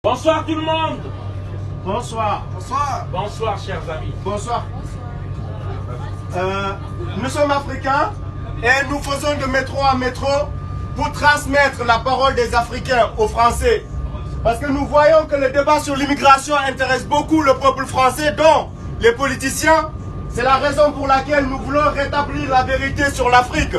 Bonsoir tout le monde. Bonsoir. Bonsoir. Bonsoir chers amis. Bonsoir. Nous sommes africains et nous faisons de métro en métro pour transmettre la parole des Africains aux Français. Parce que nous voyons que le débat sur l'immigration intéresse beaucoup le peuple français, dont les politiciens. C'est la raison pour laquelle nous voulons rétablir la vérité sur l'Afrique.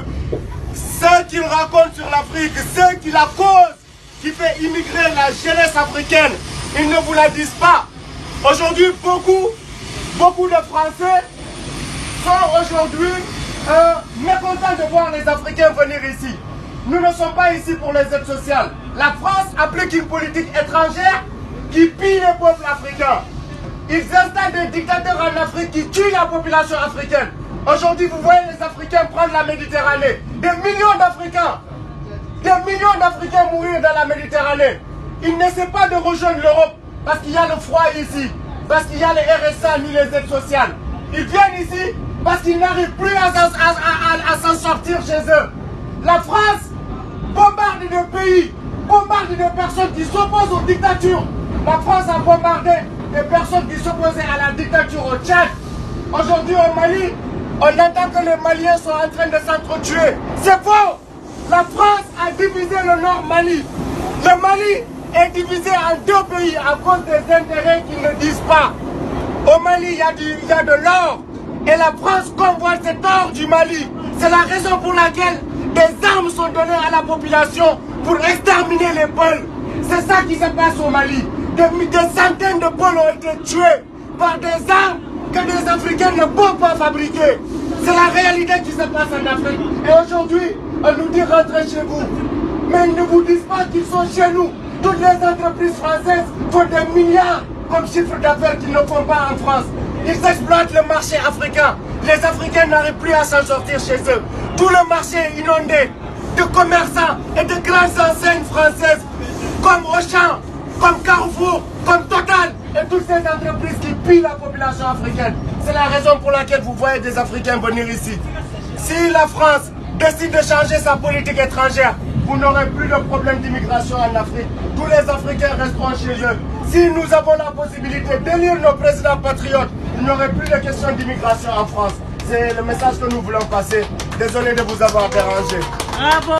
Ce qu'ils racontent sur l'Afrique, ce qui la cause, qui fait immigrer la jeunesse africaine, ils ne vous la disent pas. Aujourd'hui, beaucoup de Français sont aujourd'hui mécontents de voir les Africains venir ici. Nous ne sommes pas ici pour les aides sociales. La France applique une politique étrangère qui pille les peuples africains. Ils installent des dictateurs en Afrique qui tuent la population africaine. Aujourd'hui, vous voyez les Africains prendre la Méditerranée. Des millions d'Africains mourir dans la Méditerranée. Ils n'essaient pas de rejoindre l'Europe parce qu'il y a le froid ici, parce qu'il y a les RSA ni les aides sociales. Ils viennent ici parce qu'ils n'arrivent plus à s'en sortir chez eux. La France bombarde des pays, bombarde des personnes qui s'opposent aux dictatures. La France a bombardé des personnes qui s'opposaient à la dictature au Tchad. Aujourd'hui au Mali, on entend que les Maliens sont en train de s'entretuer. C'est faux! La France a divisé le Nord Mali. Le Mali est divisé en deux pays à cause des intérêts qu'ils ne disent pas. Au Mali, il y a de l'or. Et la France convoite cet or du Mali. C'est la raison pour laquelle des armes sont données à la population pour exterminer les Peuls. C'est ça qui se passe au Mali. Des centaines de Peuls ont été tués par des armes que les Africains ne peuvent pas fabriquer. C'est la réalité qui se passe en Afrique. Et aujourd'hui, on nous dit rentrez chez vous. Mais ils ne vous disent pas qu'ils sont chez nous. Toutes les entreprises françaises font des milliards comme chiffre d'affaires qu'ils ne font pas en France. Ils exploitent le marché africain. Les Africains n'arrivent plus à s'en sortir chez eux. Tout le marché est inondé de commerçants et de grandes enseignes françaises comme Auchan, comme Carrefour, comme Total et toutes ces entreprises qui pillent la population africaine. C'est la raison pour laquelle vous voyez des Africains venir ici. Si la France décide de changer sa politique étrangère, vous n'aurez plus de problème d'immigration en Afrique. Tous les Africains resteront chez eux. Si nous avons la possibilité d'élire nos présidents patriotes, il n'y aurait plus de question d'immigration en France. C'est le message que nous voulons passer. Désolé de vous avoir dérangé. Bravo.